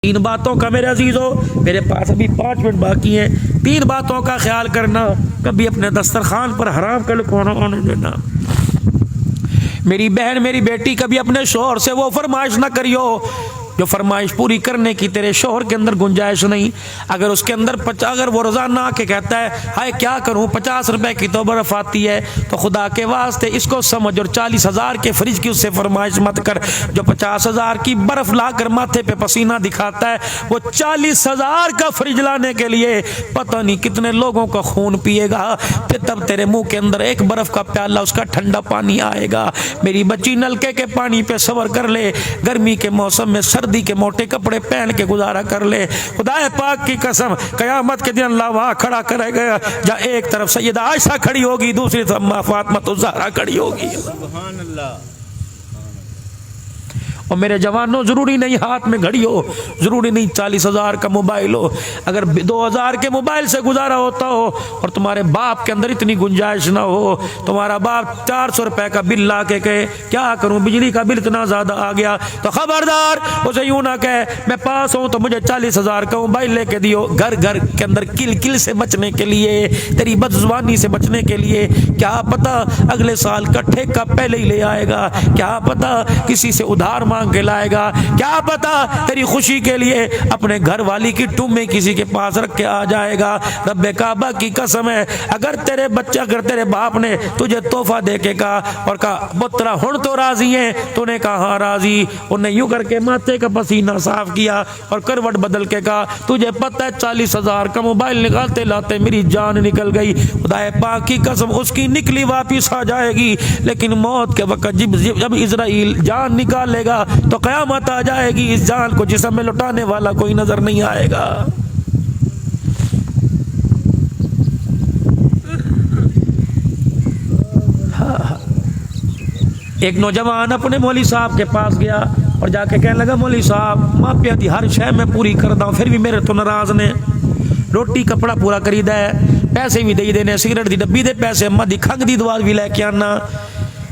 تین باتوں کا میرے عزیزو، میرے پاس ابھی 5 منٹ باقی ہیں، 3 باتوں کا خیال کرنا، کبھی اپنے دسترخوان پر حرام کا لقمہ نہ آنے دینا۔ میری بہن میری بیٹی، کبھی اپنے شوہر سے وہ فرمائش نہ کریو جو فرمائش پوری کرنے کی تیرے شوہر کے اندر گنجائش نہیں۔ اگر اس کے اندر اگر وہ روزانہ آ کے کہتا ہے ہائے کیا کروں 50 روپے کی تو برف آتی ہے، تو خدا کے واسطے اس کو سمجھ اور 40,000 کے فریج کی اس سے فرمائش مت کر۔ جو 50,000 کی برف لا کر ماتھے پہ پسینہ دکھاتا ہے، وہ 40,000 کا فریج لانے کے لیے پتہ نہیں کتنے لوگوں کا خون پیے گا، پھر تب تیرے منہ کے اندر ایک برف کا پیالہ اس کا ٹھنڈا پانی آئے گا۔ میری بچی نلکے کے پانی پہ صبر کر لے، گرمی کے موسم میں سردی کے موٹے کپڑے پہن کے گزارا کر لے۔ خدا پاک کی قسم قیامت کے دن اللہ وہاں کھڑا کرے گا جہاں ایک طرف سیدہ عائشہ کھڑی ہوگی، دوسری طرف ماں فاطمہ الزہرا کھڑی ہوگی۔ سبحان اللہ۔ اور میرے جوانوں، ضروری نہیں ہاتھ میں گھڑی ہو، ضروری نہیں 40,000 کا موبائل ہو، اگر 2,000 کے موبائل سے گزارا ہوتا ہو اور تمہارے باپ کے اندر اتنی گنجائش نہ ہو، تمہارا باپ 400 روپے کا بل لا کے کہے کیا کروں بجلی کا بل اتنا زیادہ آ گیا، تو خبردار اسے یوں نہ کہے میں پاس ہوں تو مجھے 40,000 کا موبائل لے کے دیو۔ گھر گھر کے اندر کل کل سے بچنے کے لیے، تیری بدزبانی سے بچنے کے لیے، کیا پتا اگلے سال کا ٹھیکہ پہلے ہی لے آئے گا، کیا پتا کسی سے ادھار مانگ کے لائے گا، کیا پتا تیری خوشی کے لیے اپنے گھر والی کی ٹومے کسی کے پاس رکھ کے آ جائے گا۔ رب کعبہ کی قسم ہے، اگر تیرے بچہ، اگر تیرے باپ نے تجھے تحفہ دے کے کہا اور کہا پترا ہن تو راضی ہیں، تو نے کہا ہاں راضی، انہیں یوں کر کے ماتھے کا پسینہ صاف کیا اور کروٹ بدل کے کہا تجھے پتہ ہے 40,000 کا موبائل نکالتے لاتے میری جان نکل گئی، خدا پاک کی قسم اس کی نکلی واپس آ جائے گی، لیکن موت کے وقت جب اسرائیل جان نکالے گا تو قیامت آ جائے گی، اس جان کو جسم میں لٹانے والا کوئی نظر نہیں آئے گا۔ ایک نوجوان اپنے مولوی صاحب کے پاس گیا اور جا کے کہنے لگا مولوی صاحب ماپیا دی ہر شے میں پوری کردا ہوں، پھر بھی میرے تو ناراض نے، روٹی کپڑا پورا کریدا ہے، پیسے بھی دے دینے، سگریٹ دی ڈبی دے پیسے، اما دی کھنگ دی دوا بھی لے کے آنا،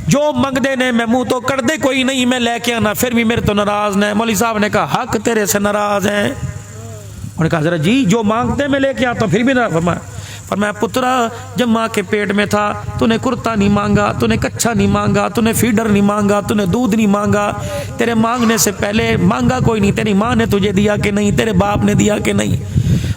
جو منگ دے نے میں منہ تو کر دے کوئی نہیں میں لے کے آنا، پھر بھی میرے تو ناراض نے۔ مولوی صاحب نے کہا حق تیرے سے ناراض ہیں۔ انہوں نے کہا ذرا جی جو مانگتے میں لے کے آتا ہوں، پھر بھی نہ فرمایا پترا جب ماں کے پیٹ میں تھا تو نے کرتا نہیں مانگا، تو نے کچھا نہیں مانگا، تو نے فیڈر نہیں مانگا، تو نے دودھ نہیں مانگا، تیرے مانگنے سے پہلے مانگا کوئی نہیں، تیری ماں نے تجھے دیا کہ نہیں، تیرے باپ نے دیا کہ نہیں،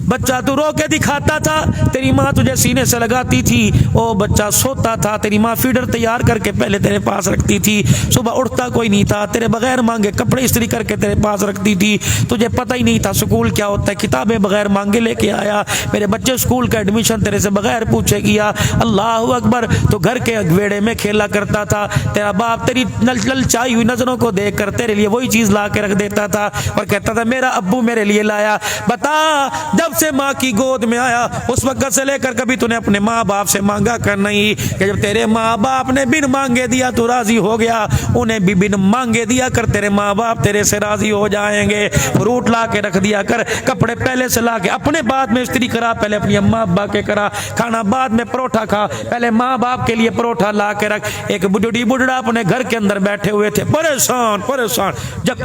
بچہ تو رو کے دکھاتا تھا، تیری ماں تجھے سینے سے لگاتی تھی، او بچہ سوتا تھا، تیری ماں فیڈر تیار کر کے پہلے تیرے پاس رکھتی تھی، صبح اٹھتا کوئی نہیں تھا، تیرے بغیر مانگے کپڑے استری کر کے تیرے پاس رکھتی تھی، تجھے پتہ ہی نہیں تھا سکول کیا ہوتا ہے، کتابیں بغیر مانگے لے کے آیا، میرے بچے سکول کا ایڈمیشن تیرے سے بغیر پوچھے کیا، اللہ اکبر، تو گھر کے ویڑے میں کھیلا کرتا تھا، تیرا باپ تیری للچائی ہوئی نظروں کو دیکھ کر تیرے لیے وہی چیز لا کے رکھ دیتا تھا اور کہتا تھا میرا ابو میرے لیے لایا۔ بتا جب سے ماں کی گود میں آیا اس وقت سے لے کر کبھی تو نے اپنے ماں باپ سے مانگا کر نہیں، کہ جب تیرے ماں باپ نے بن مانگے دیا تو راضی ہو گیا، انہیں بھی بن مانگے دیا کر، تیرے ماں باپ تیرے سے راضی ہو جائیں گے۔ فروٹ لا کے رکھ دیا کر، کپڑے پہلے سے لا کے اپنے بعد میں استری کرا، پہلے اپنی اماں ابا کے کرا، کھانا بعد میں پروٹھا کھا، پہلے ماں باپ کے لیے پروٹھا لا کے رکھ۔ ایک بڈھڑی بڈھڑا اپنے گھر کے اندر بیٹھے ہوئے تھے پریشان،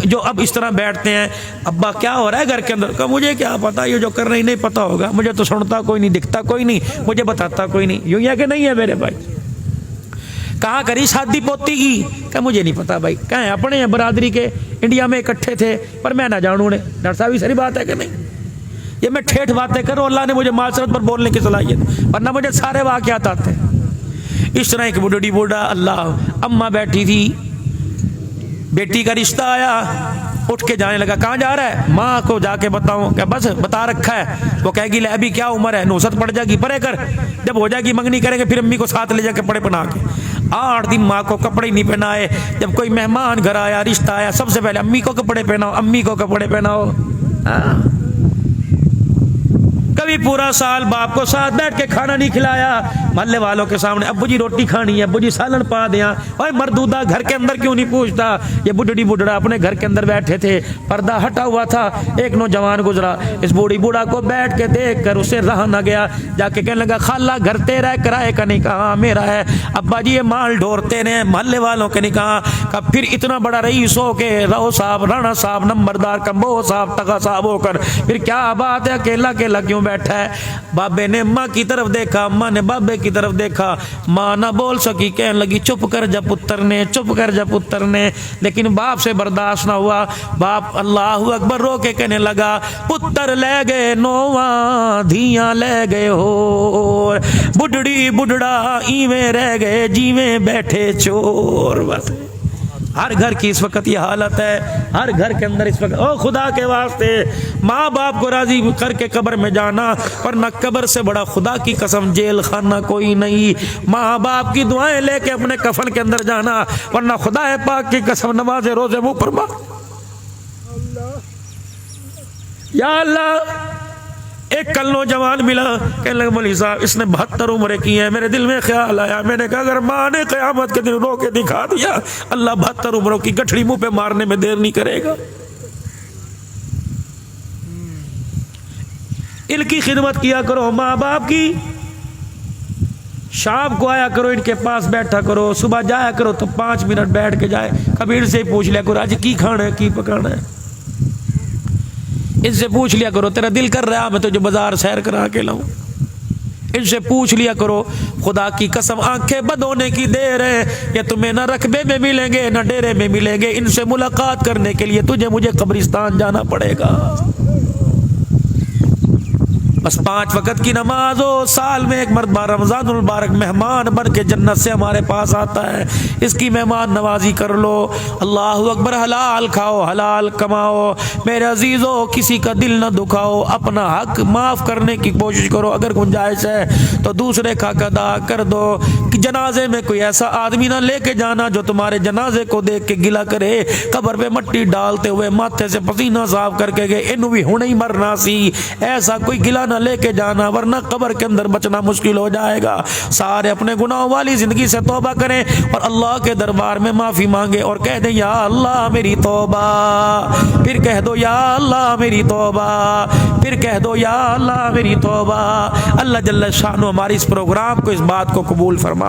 جو اب اس طرح بیٹھتے ہیں ابا کیا ہو رہا ہے گھر کے اندر، کہا مجھے کیا پتا، یہ جو کر رہی نہیں پتا ہوگا، مجھے تو سنتا کوئی نہیں، دکھتا کوئی نہیں، مجھے بتاتا کوئی نہیں، یوں ہے کہ نہیں ہے میرے بھائی؟ کہاں کری شادی پوتی کی، کہ مجھے نہیں پتا بھائی، کہیں اپنے ہیں برادری کے، انڈیا میں اکٹھے تھے پر میں نہ جانوں نے۔ ڈاکٹر صاحب یہ ساری بات ہے کہ نہیں؟ یہ میں ٹھیٹھ باتیں کروں، اللہ نے مجھے معاشرت پر بولنے کی صلاحیت، ورنہ مجھے سارے واقعات آتے ہیں۔ اس طرح ایک بڈھڑی بوڑھا، اللہ اماں بیٹھی تھی، بیٹی کا رشتہ آیا، اٹھ کے جانے لگا، کہاں جا رہا ہے؟ ماں کو جا کے بتاؤں، کہ بس بتا رکھا ہے، وہ کہے گی لے ابھی کیا عمر ہے، نوست پڑ جائے گی، پرے کر، جب ہو جائے گی منگنی کریں گے پھر امی کو ساتھ لے جا کے کپڑے پہنا کے۔ 8 دن ماں کو کپڑے نہیں پہنائے، جب کوئی مہمان گھر آیا، رشتہ آیا، سب سے پہلے امی کو کپڑے پہناؤ، امی کو کپڑے پہناؤ۔ کبھی پورا سال باپ کو ساتھ بیٹھ کے کھانا نہیں کھلایا، محلے والوں کے سامنے، ابو جی روٹی کھانی ہے، ابو جی سالن پا دیا، اوے مردودہ گھر کے اندر کیوں نہیں پوچھتا؟ یہ بڈھڑی بڈھڑا اپنے گھر کے اندر بیٹھے تھے، پردہ ہٹا ہوا تھا، ایک نوجوان گزرا، اس بوڑھی بوڑھا کو بیٹھ کے دیکھ کر اسے رہا نہ گیا، جا کے کہنے لگا خالہ گھر تیرا ہے کرائے کا؟ نہیں کہا میرا ہے۔ ابا جی یہ مال ڈھورتے نے، محلے والوں کے نہیں کہا پھر اتنا بڑا رئیس ہو کے رہو صاحب، رانا صاحب، نمبردار، کمبو صاحب، تغا صاحب ہو کر پھر کیا بات ہے اکیلا اکیلا کیوں بیٹھا ہے؟ بابے نے ماں کی طرف دیکھا، ماں نے بابے کی طرف دیکھا، ماں نہ بول سکی، کہنے لگی چپ کر جا پتر نے، چپ کر جا پتر نے، لیکن باپ سے برداشت نہ ہوا، باپ اللہ اکبر رو کے کہنے لگا پتر لے گئے نواں دھیاں لے گئے ہو، بڈڑی بڈڑا ایویں رہ گئے جیویں بیٹھے چور۔ بس ہر گھر کی اس وقت یہ حالت ہے، ہر گھر کے اندر اس وقت، او خدا کے واسطے ماں باپ کو راضی کر کے قبر میں جانا، ورنہ قبر سے بڑا خدا کی قسم جیل خانہ کوئی نہیں۔ ماں باپ کی دعائیں لے کے اپنے کفن کے اندر جانا، ورنہ خدا پاک کی قسم نماز روزے منہ پر مار۔ یا اللہ، ایک کل نوجوان ملا، کہنے لگا مولوی صاحب اس نے 72 عمریں کی ہیں، میرے دل میں خیال آیا، میں نے کہا اگر ماں نے قیامت کے دن رو کے دکھا دیا اللہ 72 عمروں کی گٹھڑی منہ پہ مارنے میں دیر نہیں کرے گا۔ ان کی خدمت کیا کرو، ماں باپ کی، شام کو آیا کرو ان کے پاس بیٹھا کرو، صبح جایا کرو تو 5 منٹ بیٹھ کے جائے، کبھی ان سے پوچھ لیا کرو آج کی کھانا ہے، کی پکانا ہے، ان سے پوچھ لیا کرو تیرا دل کر رہا میں تجھے بازار سیر کرا کے لاؤں، ان سے پوچھ لیا کرو۔ خدا کی قسم آنکھیں بند ہونے کی دیر ہے، یہ تمہیں نہ رقبے میں ملیں گے نہ ڈیرے میں ملیں گے، ان سے ملاقات کرنے کے لیے تجھے مجھے قبرستان جانا پڑے گا۔ بس 5 وقت کی نماز ہو، سال میں ایک مرتبہ رمضان المبارک مہمان بن کے جنت سے ہمارے پاس آتا ہے، اس کی مہمان نوازی کر لو۔ اللہ اکبر، حلال کھاؤ، حلال کماؤ، میرے عزیزو کسی کا دل نہ دکھاؤ، اپنا حق معاف کرنے کی کوشش کرو، اگر گنجائش ہے تو دوسرے کا حق ادا کر دو۔ جنازے میں کوئی ایسا آدمی نہ لے کے جانا جو تمہارے جنازے کو دیکھ کے گلا کرے، قبر پہ مٹی ڈالتے ہوئے ماتھے سے پسینہ صاف کر کے گئے انہوں بھی ہونے ہی مرنا سی، ایسا کوئی گلا نہ لے کے جانا ورنہ قبر کے اندر بچنا مشکل ہو جائے گا۔ سارے اپنے گناہوں والی زندگی سے توبہ کریں اور اللہ کے دربار میں معافی مانگے اور کہہ دیں یا اللہ میری توبہ، پھر کہہ دو یا اللہ میری توبہ، پھر کہہ دو یا اللہ میری توبہ۔ اللہ جل شانہ ہمارے اس پروگرام کو، اس بات کو قبول فرماوے۔